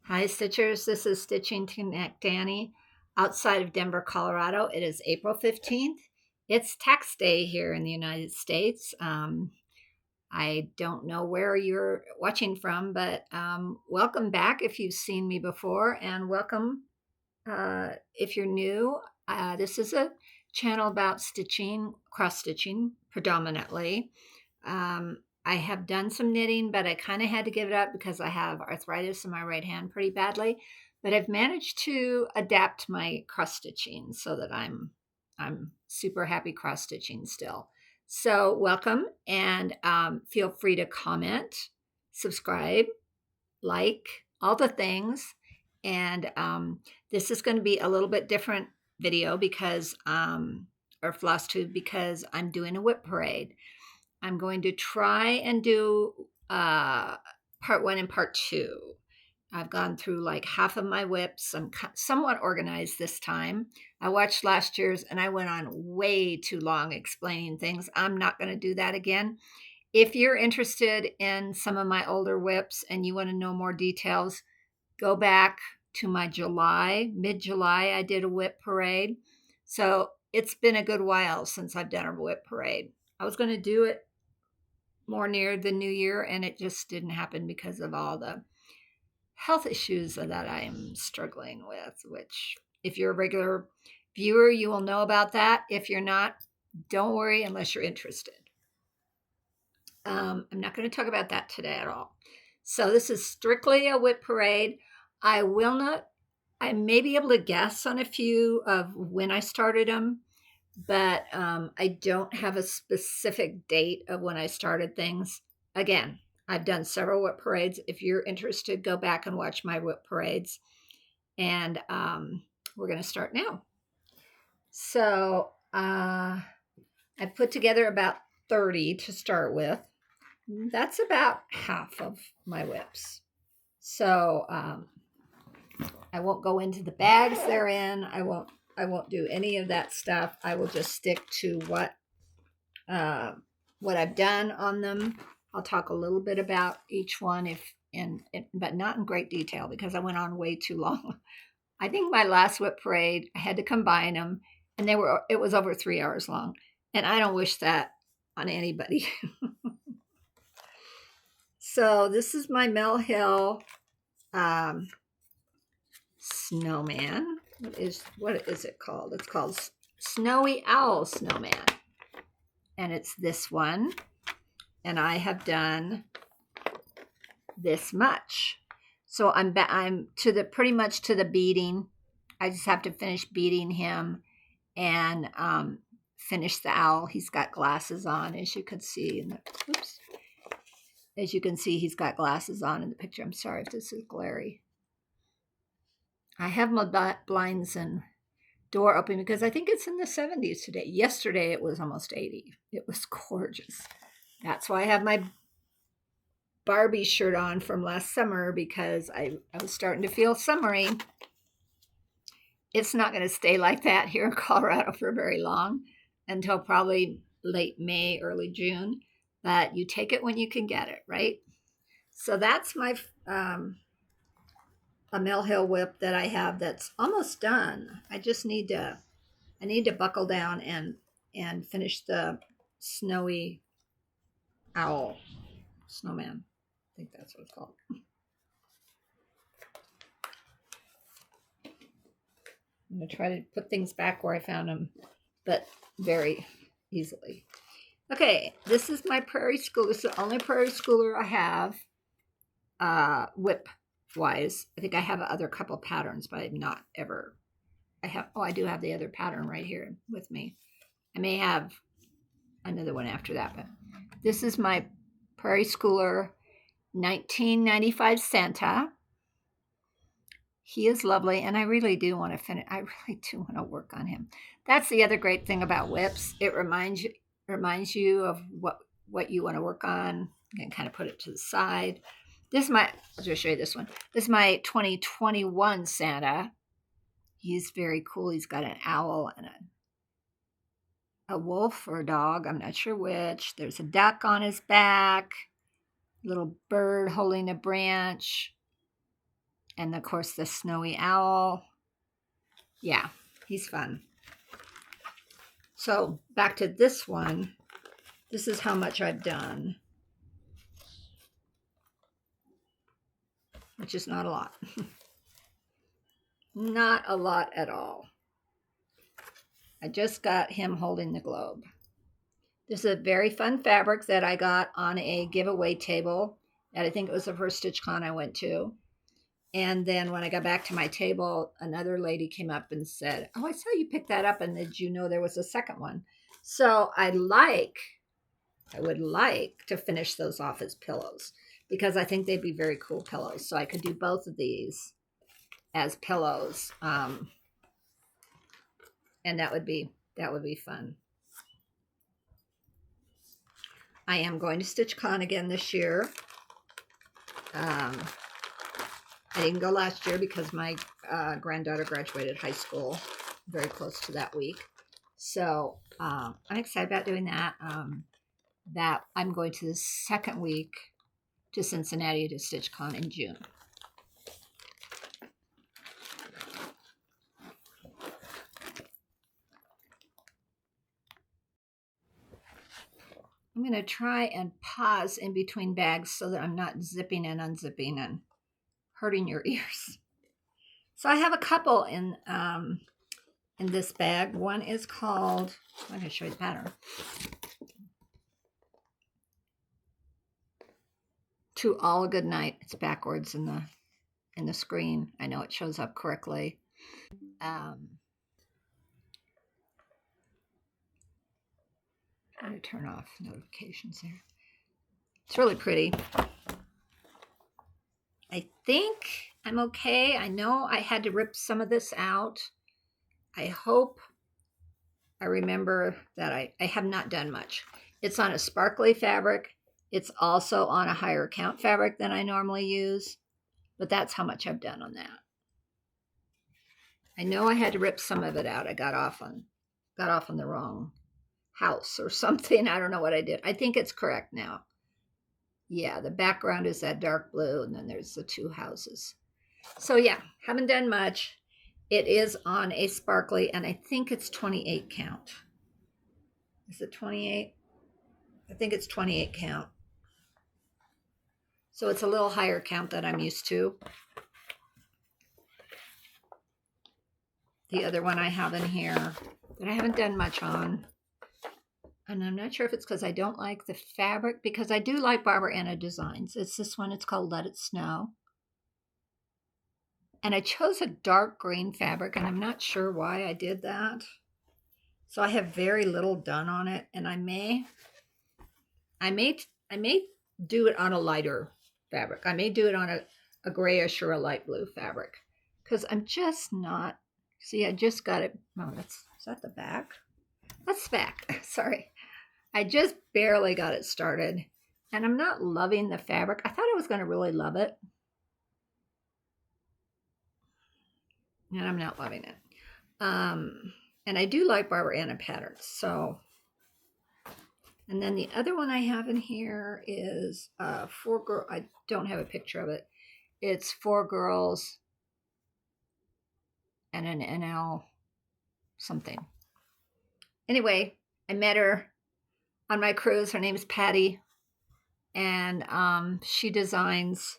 Hi, Stitchers. This is Stitching to Connect Danny outside of Denver, Colorado. It is April 15th. It's tax day here in the United States. I don't know where you're watching from, but welcome back if you've seen me before, and welcome if you're new. This is a channel about stitching, cross stitching predominantly. I have done some knitting, but I kind of had to give it up because I have arthritis in my right hand pretty badly. But I've managed to adapt my cross stitching so that I'm super happy cross stitching still. So welcome, and feel free to comment, subscribe, like, all the things. And this is going to be a little bit different video because or floss tube, because I'm doing a WIP parade. I'm going to try and do part one and part two. I've gone through like half of my WIPs. I'm somewhat organized this time. I watched last year's and I went on way too long explaining things. I'm not going to do that again. If you're interested in some of my older WIPs and you want to know more details, go back to my mid-July, I did a WIP parade. So it's been a good while since I've done a WIP parade. I was going to do it more near the new year, and it just didn't happen because of all the health issues that I'm struggling with, which if you're a regular viewer, you will know about that. If you're not, don't worry unless you're interested. I'm not going to talk about that today at all. So this is strictly a WIP parade. I may be able to guess on a few of when I started them, but I don't have a specific date of when I started things. Again, I've done several WIP parades. If you're interested, go back and watch my WIP parades. And we're going to start now. So I put together about 30 to start with. That's about half of my WIPs. So I won't go into the bags they're in. I won't do any of that stuff. I will just stick to what I've done on them. I'll talk a little bit about each one but not in great detail because I went on way too long. I think my last WIP parade, I had to combine them, and it was over 3 hours long, and I don't wish that on anybody. So this is my Mill Hill Snowman. What is it called? It's called Snowy Owl Snowman, and it's this one. And I have done this much. So I'm pretty much to the beading. I just have to finish beading him and finish the owl. He's got glasses on, as you can see As you can see, he's got glasses on in the picture. I'm sorry if this is glary. I have my blinds and door open because I think it's in the 70s today. Yesterday it was almost 80. It was gorgeous. That's why I have my Barbie shirt on from last summer, because I was starting to feel summery. It's not going to stay like that here in Colorado for very long, until probably late May, early June. But you take it when you can get it, right? So that's my a Mill Hill WIP that I have that's almost done. I need to buckle down and finish the Snowy Owl Snowman. I think that's what it's called. I'm going to try to put things back where I found them, but very easily. Okay, this is my Prairie Schooler. This is the only Prairie Schooler I have WIP-wise. I think I have other couple patterns, but I've not ever... I do have the other pattern right here with me. I may have another one after that, but this is my Prairie Schooler 1995 Santa. He is lovely, and I really do want to finish. I really do want to work on him. That's the other great thing about WIPs. It reminds you of what you want to work on, and kind of put it to the side. I'll just show you this one. This is my 2021 Santa. He's very cool. He's got an owl and a wolf or a dog. I'm not sure which. There's a duck on his back, little bird holding a branch. And of course the snowy owl. Yeah, he's fun. So back to this one. This is how much I've done, which is not a lot. Not a lot at all. I just got him holding the globe. This is a very fun fabric that I got on a giveaway table. And I think it was the first StitchCon I went to. And then when I got back to my table, another lady came up and said, "Oh, I saw you pick that up, and did you know there was a second one?" So I would like to finish those off as pillows, because I think they'd be very cool pillows. So I could do both of these as pillows, and that would be fun. I am going to StitchCon again this year. I didn't go last year because my granddaughter graduated high school very close to that week. So I'm excited about doing that. That I'm going to the second week to Cincinnati to StitchCon in June. I'm going to try and pause in between bags so that I'm not zipping and unzipping and hurting your ears. So I have a couple in this bag. One is called, I'm going to show you the pattern. To All a Good Night. It's backwards in the screen. I know it shows up correctly. Let me turn off notifications here. It's really pretty. I think I'm okay. I know I had to rip some of this out. I hope I remember that I have not done much. It's on a sparkly fabric. It's also on a higher count fabric than I normally use, but that's how much I've done on that. I know I had to rip some of it out. I got off on the wrong house or something. I don't know what I did. I think it's correct now. Yeah, the background is that dark blue, and then there's the two houses. So yeah, haven't done much. It is on a sparkly, and I think it's 28 count. Is it 28? I think it's 28 count. So it's a little higher count than I'm used to. The other one I have in here that I haven't done much on, and I'm not sure if it's because I don't like the fabric, because I do like Barbara Anna designs. It's this one. It's called Let It Snow. And I chose a dark green fabric, and I'm not sure why I did that. So I have very little done on it, and I may do it on a lighter fabric. I may do it on a grayish or a light blue fabric, because I'm just not. See, I just got it. Oh, is that the back? That's the back. Sorry. I just barely got it started, and I'm not loving the fabric. I thought I was going to really love it, and I'm not loving it. And I do like Barbara Anna patterns. So, and then the other one I have in here is I don't have a picture of it. It's 4 girls and an NL something. Anyway, I met her on my cruise. Her name is Patty, and she designs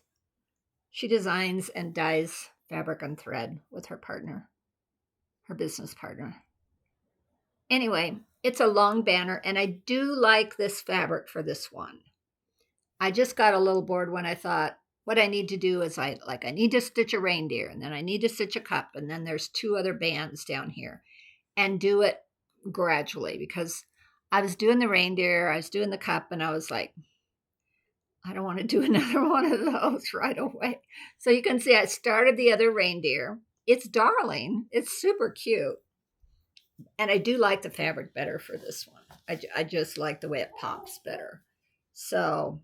and dyes fabric on thread with her partner, her business partner. Anyway, it's a long banner, and I do like this fabric for this one. I just got a little bored when I thought, what I need to do is I need to stitch a reindeer, and then I need to stitch a cup, and then there's 2 other bands down here, and do it gradually, because I was doing the reindeer, I was doing the cup, and I was like, I don't want to do another one of those right away. So you can see I started the other reindeer. It's darling. It's super cute. And I do like the fabric better for this one. I just like the way it pops better. So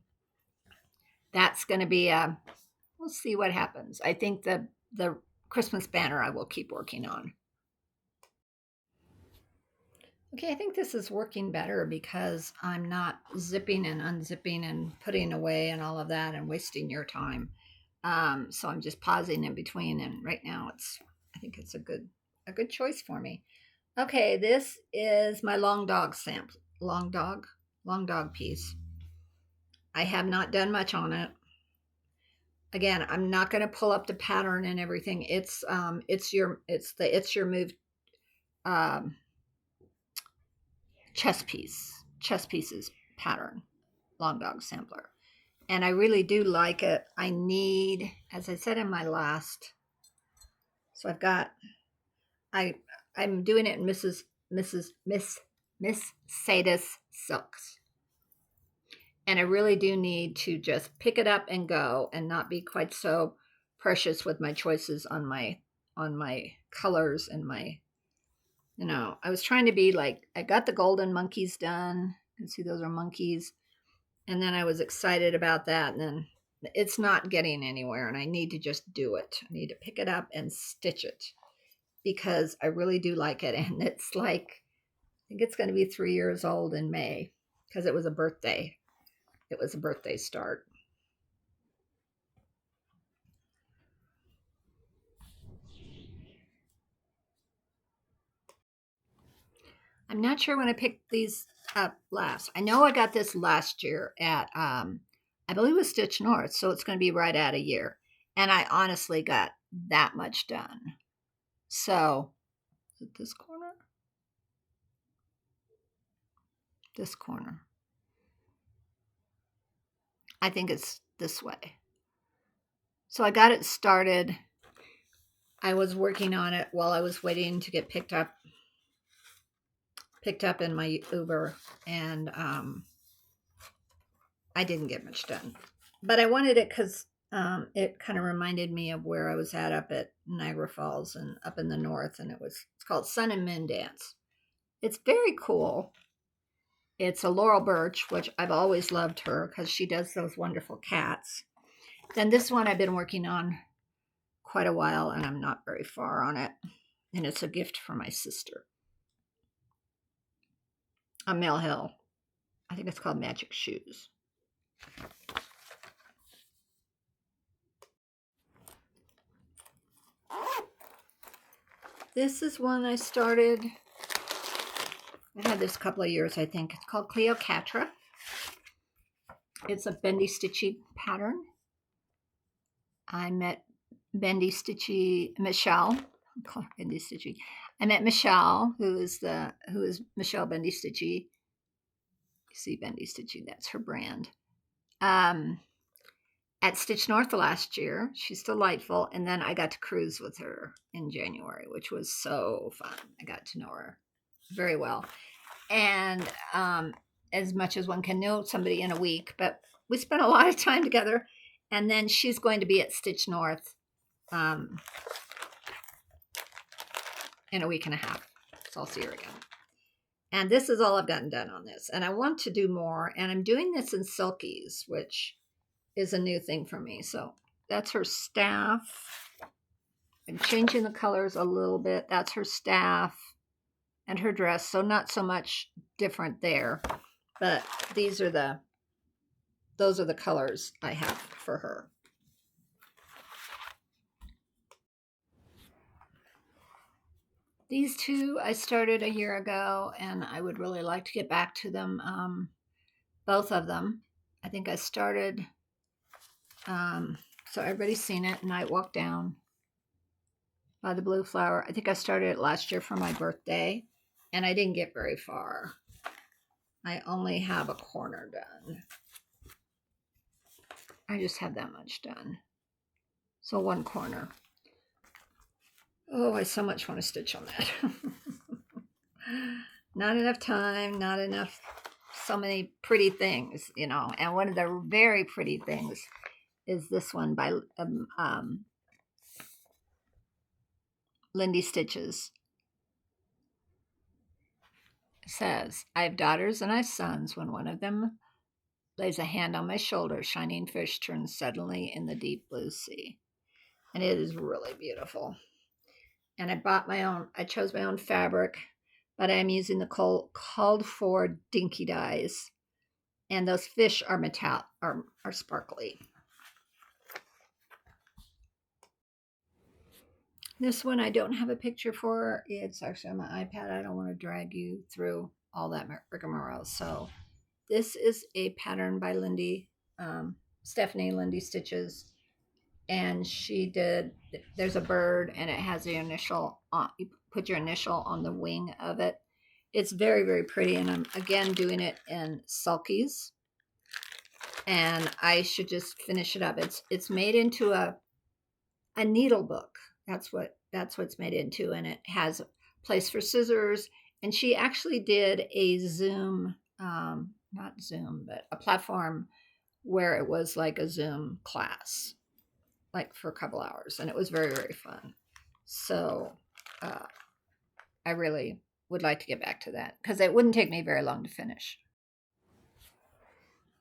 that's going to be we'll see what happens. I think the Christmas banner I will keep working on. Okay, I think this is working better because I'm not zipping and unzipping and putting away and all of that and wasting your time. So I'm just pausing in between, and right now I think it's a good choice for me. Okay, this is my long dog sample. Long dog piece. I have not done much on it. Again, I'm not going to pull up the pattern and everything. It's your move um, chess pieces pattern, long dog sampler. And I really do like it. I need, as I said in my last, so I've got, I'm doing it in Miss Sadis silks. And I really do need to just pick it up and go and not be quite so precious with my choices on my colors and my, I was trying to be like, I got the golden monkeys done. You can see those are monkeys. And then I was excited about that. And then it's not getting anywhere. And I need to just do it. I need to pick it up and stitch it because I really do like it. And it's like, I think it's going to be 3 years old in May because it was a birthday. It was a birthday start. I'm not sure when I picked these up last. I know I got this last year at, I believe it was Stitch North, so it's going to be right at a year. And I honestly got that much done. So, is it this corner? This corner. I think it's this way. So I got it started. I was working on it while I was waiting to get picked up in my Uber, and I didn't get much done. But I wanted it because it kind of reminded me of where I was at up at Niagara Falls and up in the north, and it's called Sun and Moon Dance. It's very cool. It's a Laurel Birch, which I've always loved her because she does those wonderful cats. Then this one I've been working on quite a while, and I'm not very far on it. And it's a gift for my sister. A Mill Hill. I think it's called Magic Shoes. This is one I started. I had this a couple of years, I think. It's called Cleocatra. It's a bendy stitchy pattern. I met Bendy Stitchy Michelle. I'll call her Bendy Stitchy. I met Michelle, who is Michelle Bendy Stitchy. You see Bendy Stitchy, that's her brand. At Stitch North last year. She's delightful. And then I got to cruise with her in January, which was so fun. I got to know her very well. And as much as one can know somebody in a week, but we spent a lot of time together. And then she's going to be at Stitch North in a week and a half. So I'll see her again. And this is all I've gotten done on this. And I want to do more. And I'm doing this in silkies, which is a new thing for me. So that's her staff. I'm changing the colors a little bit. That's her staff and her dress. So not so much different there. But those are the colors I have for her. These two I started a year ago, and I would really like to get back to them, both of them. I think I started, so everybody's seen it, Night Walk Down by the Blue Flower. I think I started it last year for my birthday, and I didn't get very far. I only have a corner done. I just have that much done. So one corner. Oh, I so much want to stitch on that. Not enough time, not enough, so many pretty things, And one of the very pretty things is this one by Lindy Stitches. It says, I have daughters and I have sons. When one of them lays a hand on my shoulder, shining fish turns suddenly in the deep blue sea. And it is really beautiful. And I chose my own fabric, but I'm using the called for dinky dyes. And those fish are sparkly. This one I don't have a picture for. It's actually on my iPad. I don't want to drag you through all that rigmarole. So this is a pattern by Lindy, Stephanie Lindy Stitches. And she did, there's a bird and it has the initial, you put your initial on the wing of it. It's very, very pretty. And I'm again doing it in sulkies. And I should just finish it up. It's made into a needle book. That's what it's made into, and it has a place for scissors. And she actually did a Zoom, not Zoom, but a platform where it was like a Zoom class, like for a couple hours, and it was very, very fun. So I really would like to get back to that because it wouldn't take me very long to finish.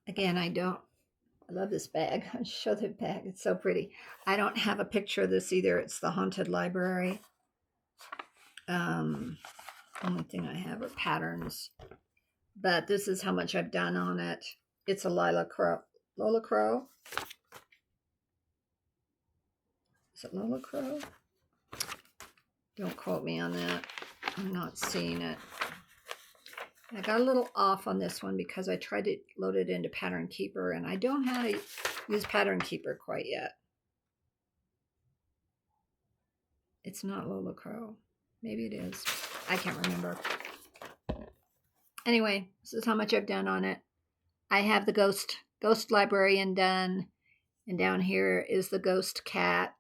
Again, I love this bag. I'll show the bag. It's so pretty. I don't have a picture of this either. It's the Haunted Library. Only thing I have are patterns. But this is how much I've done on it. It's a Lila Crow. Lola Crow? Is it Lola Crow? Don't quote me on that. I'm not seeing it. I got a little off on this one because I tried to load it into Pattern Keeper, and I don't know how to use Pattern Keeper quite yet. It's not Lola Crow. Maybe it is. I can't remember. Anyway, this is how much I've done on it. I have the Ghost Librarian done, and down here is the Ghost Cat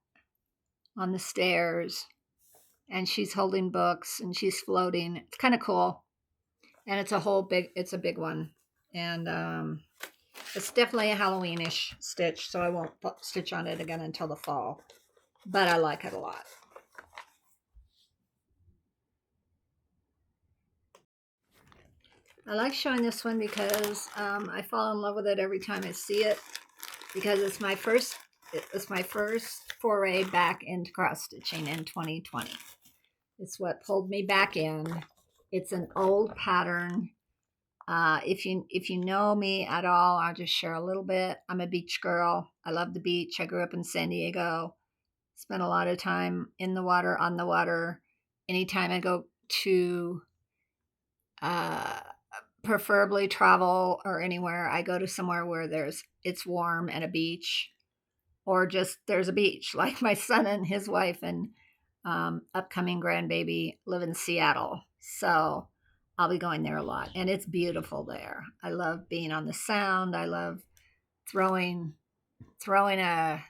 on the stairs, and she's holding books, and she's floating. It's kind of cool. And it's a big one. And it's definitely a Halloween-ish stitch, so I won't stitch on it again until the fall. But I like it a lot. I like showing this one because I fall in love with it every time I see it. Because it's my first foray back into cross stitching in 2020. It's what pulled me back in. It's an old pattern. If you know me at all, I'll just share a little bit. I'm a beach girl. I love the beach. I grew up in San Diego. Spent a lot of time in the water, on the water. Anytime I go to preferably travel or anywhere, I go to somewhere where it's warm and a beach, or just there's a beach. Like my son and his wife and upcoming grandbaby live in Seattle. So I'll be going there a lot, and it's beautiful there. I love being on the Sound. I love throwing a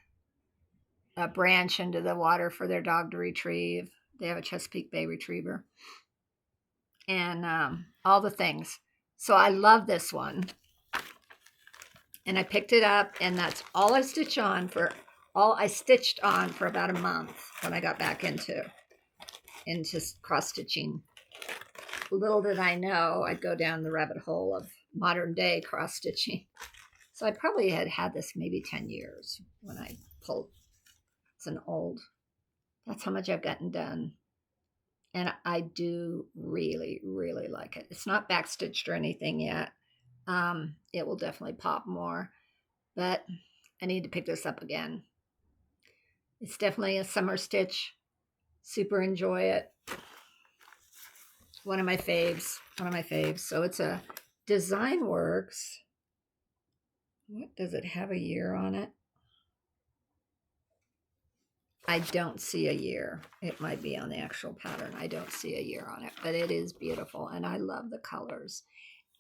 branch into the water for their dog to retrieve. They have a Chesapeake Bay Retriever, and all the things. So I love this one, and I picked it up, and that's all I stitched on for about a month when I got back into cross stitching. Little did I know I'd go down the rabbit hole of modern day cross stitching. So I probably had this maybe 10 years when I pulled. That's how much I've gotten done. And I do really, really like it. It's not backstitched or anything yet. It will definitely pop more, but I need to pick this up again. It's definitely a summer stitch. Super enjoy it. One of my faves. So it's a Design Works. What does it have a year on it? I don't see a year. It might be on the actual pattern. I don't see a year on it, but it is beautiful, and I love the colors.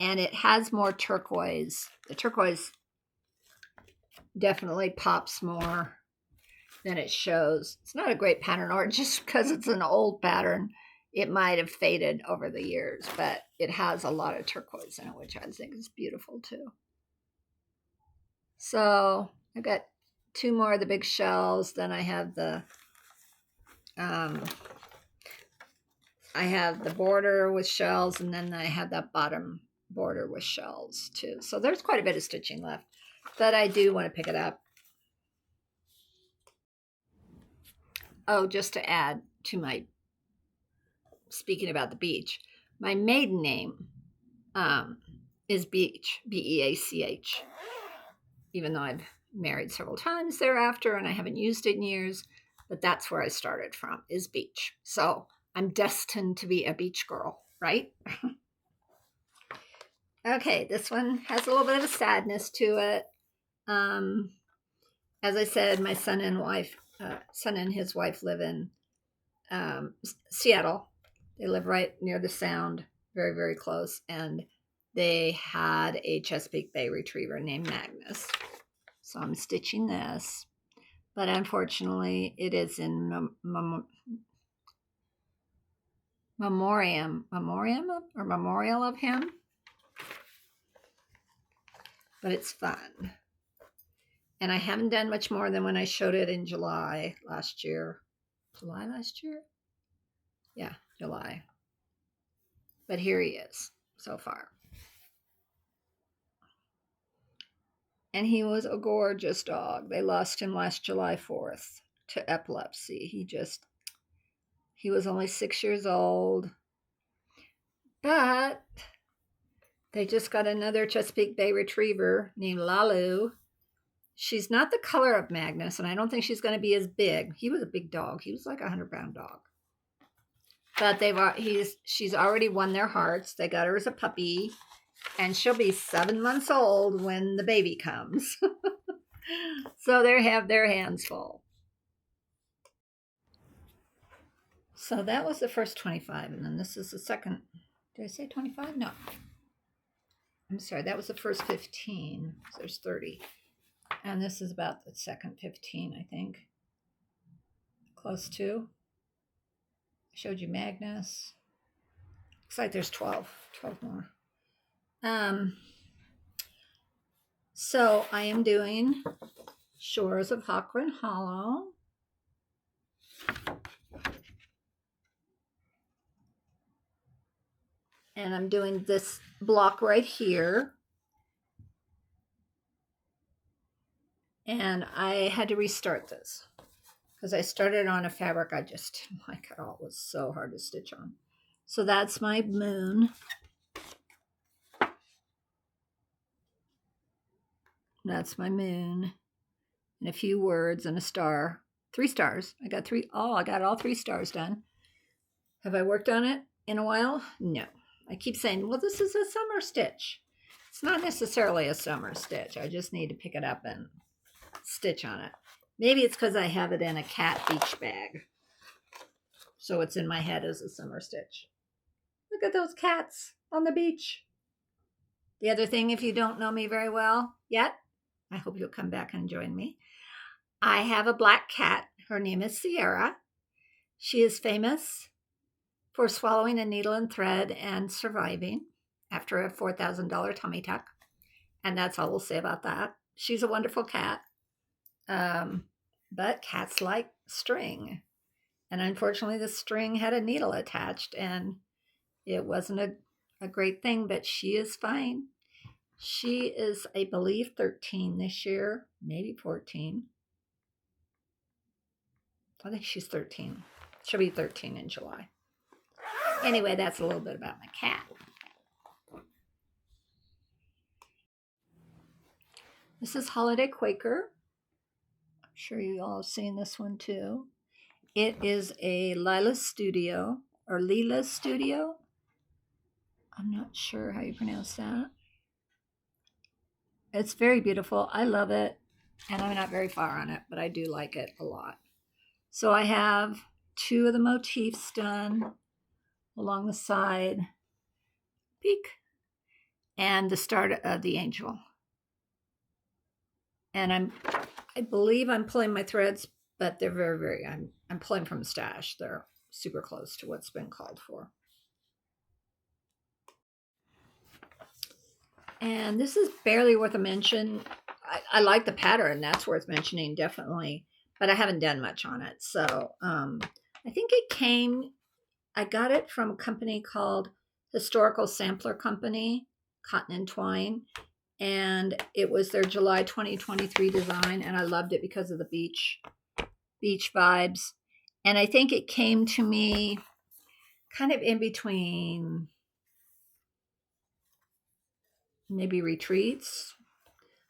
And it has more turquoise. The turquoise definitely pops more than it shows. It's not a great pattern, or just because it's an old pattern, it might have faded over the years, but it has a lot of turquoise in it, which I think is beautiful too. So I've got 2 more of the big shells. Then I have the border with shells, and then I have that bottom border with shells too. So there's quite a bit of stitching left, but I do want to pick it up. Oh, just to add to my speaking about the beach, my maiden name is Beach, B-E-A-C-H, even though I've married several times thereafter and I haven't used it in years. but that's where I started from, is beach. So I'm destined to be a beach girl, right? Okay, this one has a little bit of a sadness to it. As I said, my son and his wife live in Seattle. They live right near the Sound, very, very close. And they had a Chesapeake Bay retriever named Magnus. So I'm stitching this. But unfortunately, it is in memoriam memorial of him. But it's fun. And I haven't done much more than when I showed it in July last year. July last year? Yeah, July. But here he is so far. And he was a gorgeous dog. They lost him last July 4th to epilepsy. He was only 6 years old. But they just got another Chesapeake Bay retriever named Lalu. She's not the color of Magnus, and I don't think she's going to be as big. He was a big dog. He was like a 100-pound dog. But she's already won their hearts. They got her as a puppy, and she'll be 7 months old when the baby comes. So they have their hands full. So that was the first 25, and then this is the second. Did I say 25? No. I'm sorry, that was the first 15. So there's 30. And this is about the second 15, I think. Close to. I showed you Magnus. Looks like there's 12 more. So I am doing Shores of Hawkrun Hollow. And I'm doing this block right here. And I had to restart this because I started on a fabric I just didn't like at all. It was so hard to stitch on. So that's my moon. That's my moon. And a few words and a star. 3 stars. I got all 3 stars done. Have I worked on it in a while? No. I keep saying, well, this is a summer stitch. It's not necessarily a summer stitch. I just need to pick it up and stitch on it. Maybe it's because I have it in a cat beach bag. So it's in my head as a summer stitch. Look at those cats on the beach. The other thing, if you don't know me very well yet, I hope you'll come back and join me. I have a black cat. Her name is Sierra. She is famous for swallowing a needle and thread and surviving after a $4,000 tummy tuck. And that's all we'll say about that. She's a wonderful cat. But cats like string. And unfortunately, the string had a needle attached, and it wasn't a great thing, but she is fine. She is, I believe, 13 this year, maybe 14. I think she's 13. She'll be 13 in July. Anyway, that's a little bit about my cat. This is Holiday Quaker. I'm sure you all have seen this one too. It is a Lila Studio, or Lila Studio. I'm not sure how you pronounce that. It's very beautiful. I love it. And I'm not very far on it, but I do like it a lot. So I have 2 of the motifs done along the side, peak, and the start of the angel. And I believe I'm pulling my threads, but they're very, very, I'm pulling from a stash. They're super close to what's been called for. And this is barely worth a mention. I like the pattern. That's worth mentioning, definitely. But I haven't done much on it. So I think I got it from a company called Historical Sampler Company, Cotton and Twine. And it was their July 2023 design. And I loved it because of the beach vibes. And I think it came to me kind of in between maybe retreats.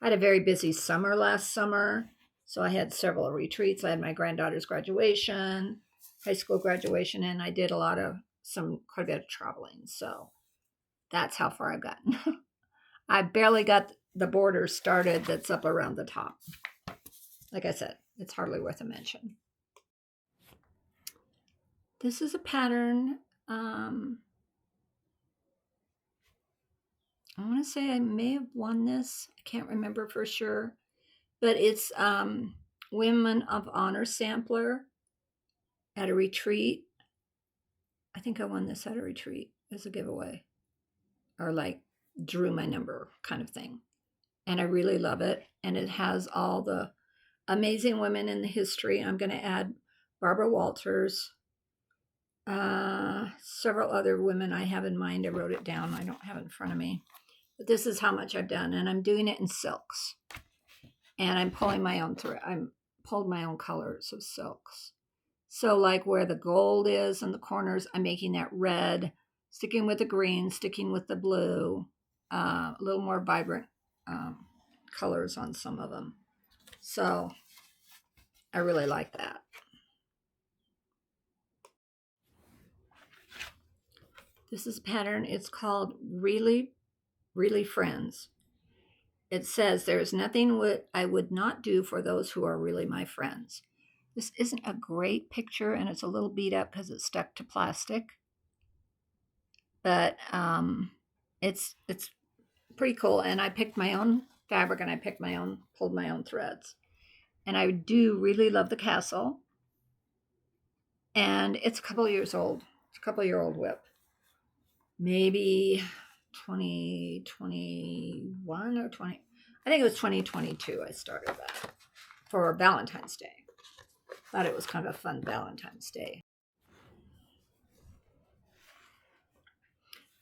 I had a very busy summer last summer, So I had several retreats. I had my granddaughter's graduation, high school graduation, and I did quite a bit of traveling. So that's how far I've gotten. I barely got the border started that's up around the top. Like I said, it's hardly worth a mention. This is a pattern. I want to say I may have won this. I can't remember for sure. But it's Women of Honor sampler at a retreat. I think I won this at a retreat as a giveaway. Or like drew my number kind of thing. And I really love it. And it has all the amazing women in the history. I'm going to add Barbara Walters, several other women I have in mind. I wrote it down. I don't have it in front of me. But this is how much I've done. And I'm doing it in silks. And I'm pulling my own thread. I'm pulled my own colors of silks. So like where the gold is in the corners, I'm making that red, sticking with the green, sticking with the blue, a little more vibrant colors on some of them. So I really like that. This is a pattern. It's called Really, Really Friends. It says, there is nothing I would not do for those who are really my friends. This isn't a great picture, and it's a little beat up because it's stuck to plastic. But it's pretty cool. And I picked my own fabric, and I pulled my own threads. And I do really love the castle. And it's a couple years old. It's a couple-year-old WIP. Maybe 2021 or 20. I think it was 2022 I started that for Valentine's Day. Thought it was kind of a fun Valentine's Day.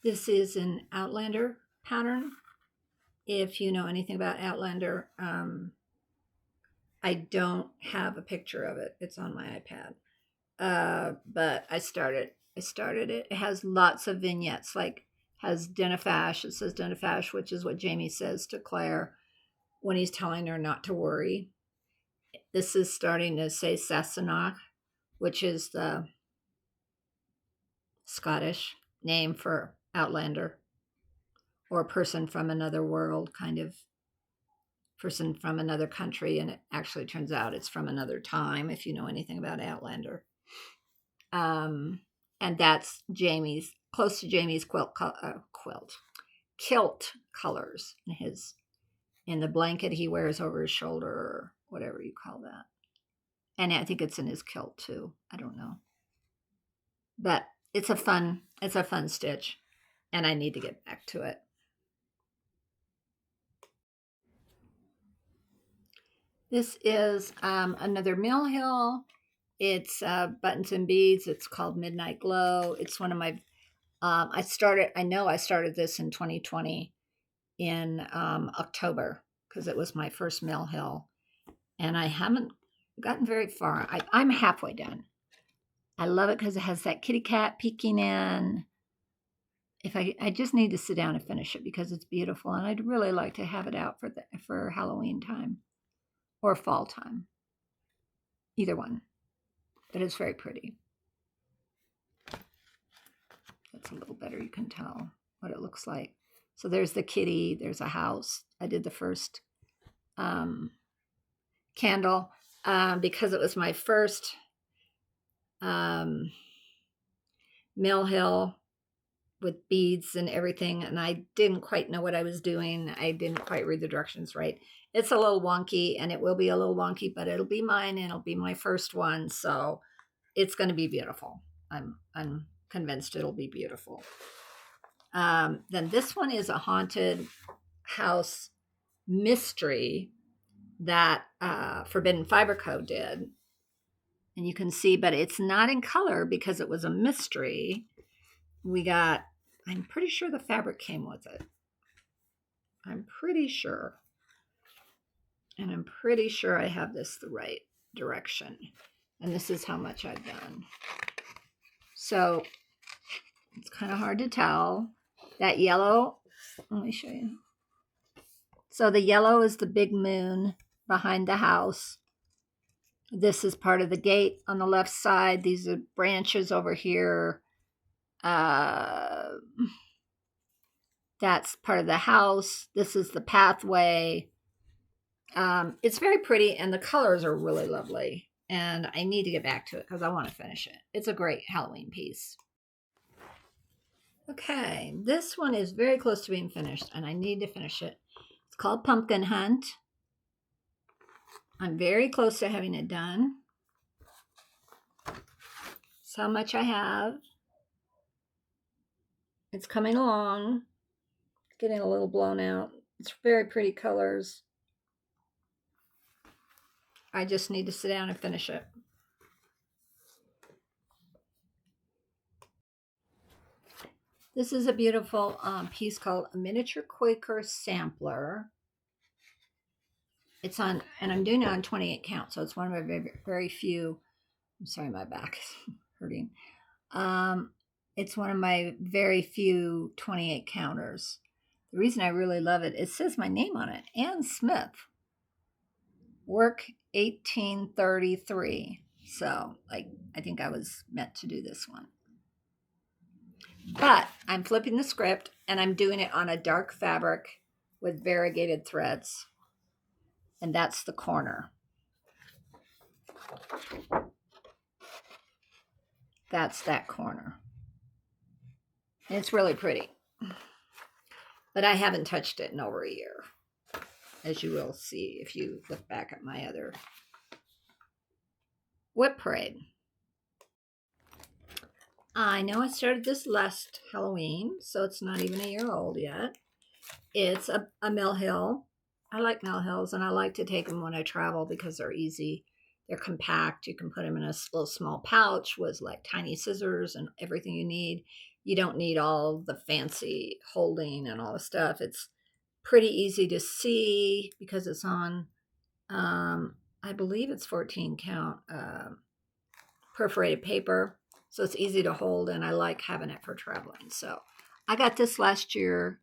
This is an Outlander pattern. If you know anything about Outlander, I don't have a picture of it. It's on my iPad. But I started it. It has lots of vignettes, like has Dinafash. It says Dinafash, which is what Jamie says to Claire when he's telling her not to worry. This is starting to say Sassenach, which is the Scottish name for Outlander, or a person from another world, kind of person from another country. And it actually turns out it's from another time, if you know anything about Outlander. And that's close to Jamie's kilt colors in the blanket he wears over his shoulder, or whatever you call that. And I think it's in his kilt too. I don't know. But it's a fun stitch, and I need to get back to it. This is another Mill Hill. It's buttons and beads. It's called Midnight Glow. It's one of my, I started this in 2020 in October, because it was my first Mill Hill. And I haven't gotten very far. I'm halfway done. I love it because it has that kitty cat peeking in. I just need to sit down and finish it because it's beautiful. And I'd really like to have it out for Halloween time or fall time. Either one. But it's very pretty. That's a little better. You can tell what it looks like. So there's the kitty. There's a house. I did the first candle because it was my first Mill Hill with beads and everything, and I didn't quite know what I was doing. I didn't quite read the directions right. It's a little wonky, and it will be a little wonky, but it'll be mine, and it'll be my first one, so it's going to be beautiful. I'm convinced it'll be beautiful. Then this one is a haunted house mystery that Forbidden Fiber Co. did. And you can see, but it's not in color because it was a mystery. I'm pretty sure the fabric came with it. I'm pretty sure. And I'm pretty sure I have this the right direction. And this is how much I've done. So it's kind of hard to tell. That yellow, let me show you. So the yellow is the big moon behind the house. This is part of the gate on the left side. These are branches over here. That's part of the house. This is the pathway. It's very pretty, and the colors are really lovely. And I need to get back to it because I want to finish it. It's a great Halloween piece. Okay, this one is very close to being finished, and I need to finish it. It's called Pumpkin Hunt. I'm very close to having it done. That's how much I have. It's coming along. Getting a little blown out. It's very pretty colors. I just need to sit down and finish it. This is a beautiful piece called A Miniature Quaker Sampler. It's on, and I'm doing it on 28 count, so it's one of my very, very few. I'm sorry, my back is hurting. It's one of my very few 28 counters. The reason I really love it, it says my name on it, Ann Smith. Work 1833. So, I think I was meant to do this one. But I'm flipping the script, and I'm doing it on a dark fabric with variegated threads. And that's the corner. That's that corner. And it's really pretty. But I haven't touched it in over a year, as you will see if you look back at my other WIP Parade. I know I started this last Halloween, so it's not even a year old yet. It's a Mill Hill. I like Mill Hills, and I like to take them when I travel because they're easy. They're compact. You can put them in a little small pouch with like tiny scissors and everything you need. You don't need all the fancy holding and all the stuff. It's pretty easy to see because it's on, I believe it's 14 count perforated paper. So it's easy to hold, and I like having it for traveling. So I got this last year.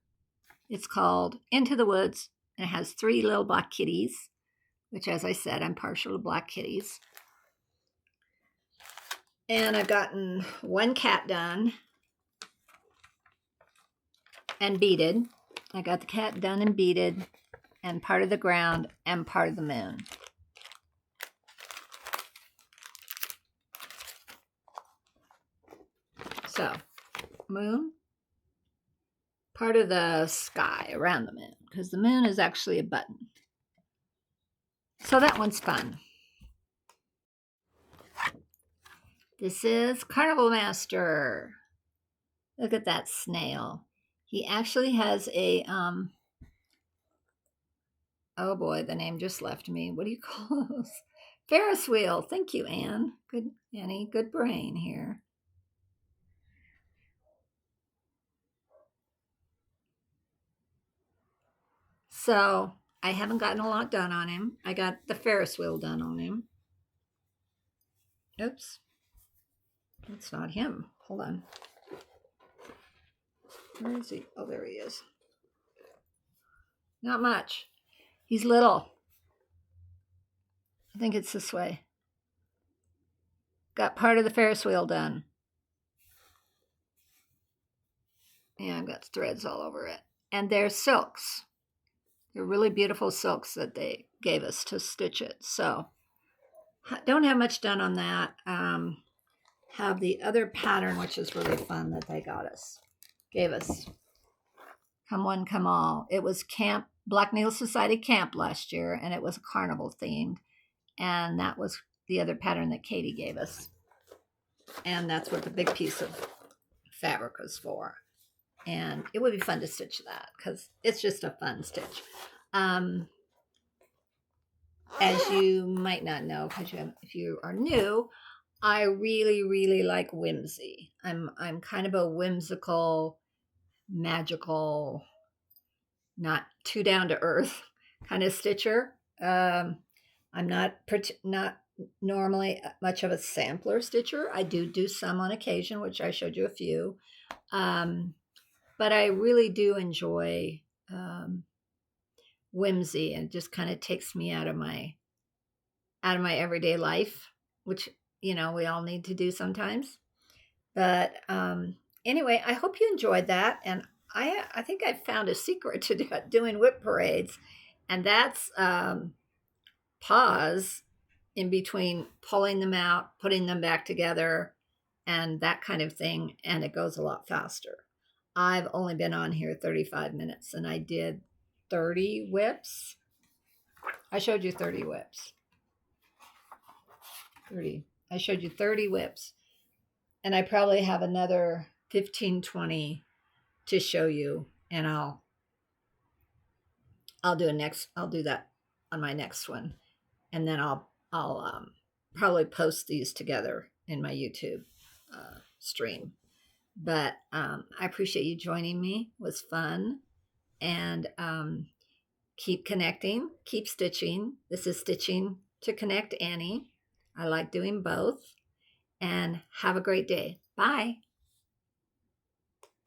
It's called Into the Woods, and it has 3 little black kitties, which, as I said, I'm partial to black kitties. And I've gotten 1 cat done and beaded. I got the cat done and beaded, and part of the ground and part of the moon. So, moon, part of the sky around the moon, because the moon is actually a button. So that one's fun. This is Carnival Master. Look at that snail. He actually has a, oh boy, the name just left me. What do you call those? Ferris Wheel. Thank you, Anne. Good, Annie. Good brain here. So I haven't gotten a lot done on him. I got the Ferris wheel done on him. Oops. That's not him. Hold on. Where is he? Oh, there he is. Not much. He's little. I think it's this way. Got part of the Ferris wheel done. Yeah, I've got threads all over it. And they're silks. They're really beautiful silks that they gave us to stitch it. So don't have much done on that. Have the other pattern, which is really fun, that they gave us. Come One, Come All. It was Camp, Black Needle Society Camp last year, and it was a carnival themed. And that was the other pattern that Katie gave us. And that's what the big piece of fabric was for. And it would be fun to stitch that because it's just a fun stitch. As you might not know, because if you are new, I really, really like whimsy. I'm kind of a whimsical, magical, not too down to earth kind of stitcher. I'm not normally much of a sampler stitcher. I do some on occasion, which I showed you a few. But I really do enjoy whimsy, and it just kind of takes me out of my out of my everyday life, which, we all need to do sometimes. But anyway, I hope you enjoyed that. And I think I found a secret to doing WIP parades, and that's pause in between pulling them out, putting them back together, and that kind of thing. And it goes a lot faster. I've only been on here 35 minutes and I did 30 WIPs. I showed you 30 WIPs. 30. I showed you 30 WIPs. And I probably have another 15, 20 to show you. And I'll do that on my next one. And then I'll probably post these together in my YouTube stream. But I appreciate you joining me. It was fun. And keep connecting, keep stitching. This is Stitching to Connect Annie. I like doing both. And have a great day. Bye.